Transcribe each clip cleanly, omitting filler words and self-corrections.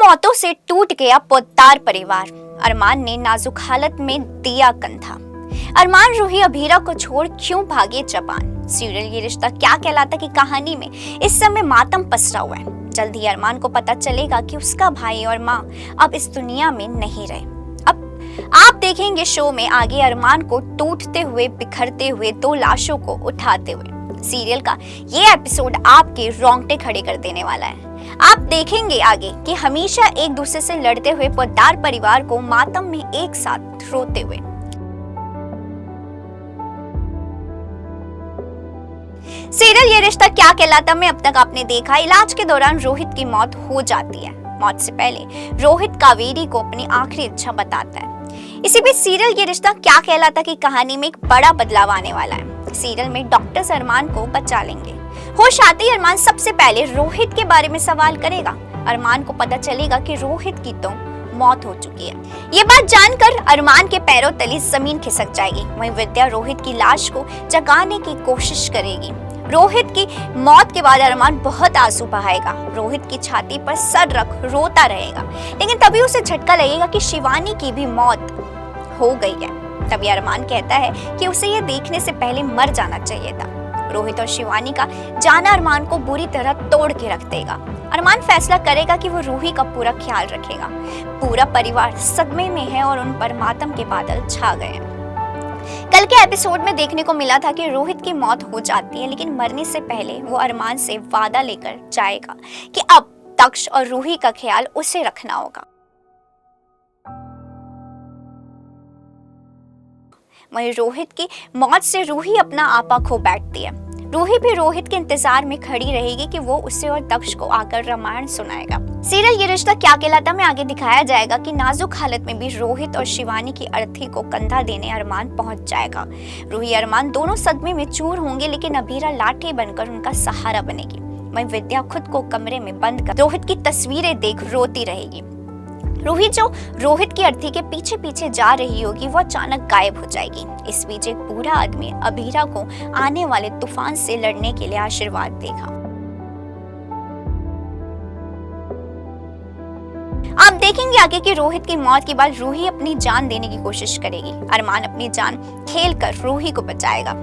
मौतों से टूट गया पोद्दार परिवार, अरमान ने नाजुक हालत में दिया कंधा। अरमान रूही अभीरा को छोड़ क्यों भागे जापान। सीरियल ये रिश्ता क्या कहलाता की कहानी में इस समय मातम पसरा हुआ है। जल्द ही अरमान को पता चलेगा कि उसका भाई और माँ अब इस दुनिया में नहीं रहे। अब आप देखेंगे शो में आगे अरमान को टूटते हुए बिखरते हुए दो लाशों को उठाते हुए। सीरियल का ये एपिसोड आपके रोंगटे खड़े कर देने वाला है। आप देखेंगे आगे कि हमेशा एक दूसरे से लड़ते हुए पोद्दार परिवार को मातम में एक साथ रोते हुए। सीरियल ये रिश्ता क्या कहलाता में अब तक आपने देखा, इलाज के दौरान रोहित की मौत हो जाती है। मौत से पहले रोहित कावेरी को अपनी आखिरी इच्छा बताता है। इसी बीच सीरियल ये रिश्ता क्या कहलाता की कहानी में एक बड़ा बदलाव आने वाला है। सीरियल में डॉक्टर्स अरमान को बचा लेंगे। होश आते ही अरमान सबसे पहले रोहित के बारे में सवाल करेगा। अरमान को पता चलेगा कि रोहित की तो मौत हो चुकी है। ये बात जानकर अरमान के पैरों तले जमीन खिसक जाएगी। वहीं विद्या रोहित की लाश को जगाने की कोशिश करेगी। रोहित की मौत के बाद अरमान बहुत आंसू बहाएगा। रोहित की छाती पर सर रख रोता रहेगा, लेकिन तभी उसे झटका लगेगा कि शिवानी की भी मौत हो गई है। तभी अरमान कहता है कि उसे ये देखने से पहले मर जाना चाहिए था। रोहित और शिवानी का जाना अरमान को बुरी तरह तोड़ के रख देगा। अरमान फैसला करेगा कि वो रूही का पूरा ख्याल रखेगा। पूरा परिवार सदमे में है और उन पर मातम के बादल छा गए हैं। कल के एपिसोड में देखने को मिला था कि रोहित की मौत हो जाती है, लेकिन मरने से पहले वो अरमान से वादा लेकर जाएगा कि अब दक्ष और रूही का ख्याल उसे रखना होगा। वहीं रोहित की मौत से रूही अपना आपा खो बैठती है। रूही भी रोहित के इंतजार में खड़ी रहेगी कि वो उसे और दक्ष को आकर रामायण सुनाएगा। सीरियल ये रिश्ता क्या कहलाता में आगे दिखाया जाएगा कि नाजुक हालत में भी रोहित और शिवानी की अर्थी को कंधा देने अरमान पहुंच जाएगा। रूही अरमान दोनों सदमे में चूर होंगे, लेकिन अभीरा लाठी बनकर उनका सहारा बनेगी। वहीं विद्या खुद को कमरे में बंद कर रोहित की तस्वीरें देख रोती रहेगी। रूही जो रोहित की अर्थी के पीछे पीछे जा रही होगी, वो अचानक गायब हो जाएगी। इस बीच एक बूढ़ा आदमी अभीरा को आने वाले तूफान से लड़ने के लिए आशीर्वाद देगा। आप देखेंगे आगे कि रोहित की मौत के बाद रूही अपनी जान देने की कोशिश करेगी। अरमान अपनी जान खेलकर रूही को बचाएगा।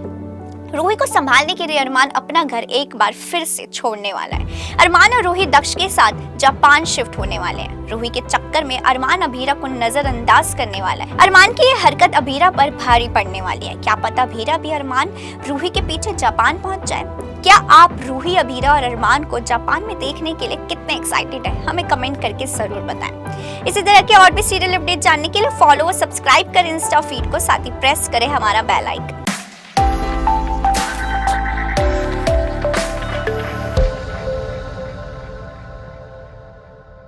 रूही को संभालने के लिए अरमान अपना घर एक बार फिर से छोड़ने वाला है। अरमान और रूही दक्ष के साथ जापान शिफ्ट होने वाले हैं। रूही के चक्कर में अरमान अभीरा को नजरअंदाज करने वाला है। अरमान की ये हरकत अभीरा पर भारी पड़ने वाली है। क्या पता अभीरा भी अरमान रूही के पीछे जापान पहुंच जाए। क्या आप रूही, अभीरा और अरमान को जापान में देखने के लिए कितने एक्साइटेड है, हमें कमेंट करके जरूर बताएं। इसी तरह के और भी सीरियल अपडेट जानने के लिए फॉलो और सब्सक्राइब करें इंस्टा फीड को, साथ ही प्रेस करें हमारा बेल आइकन।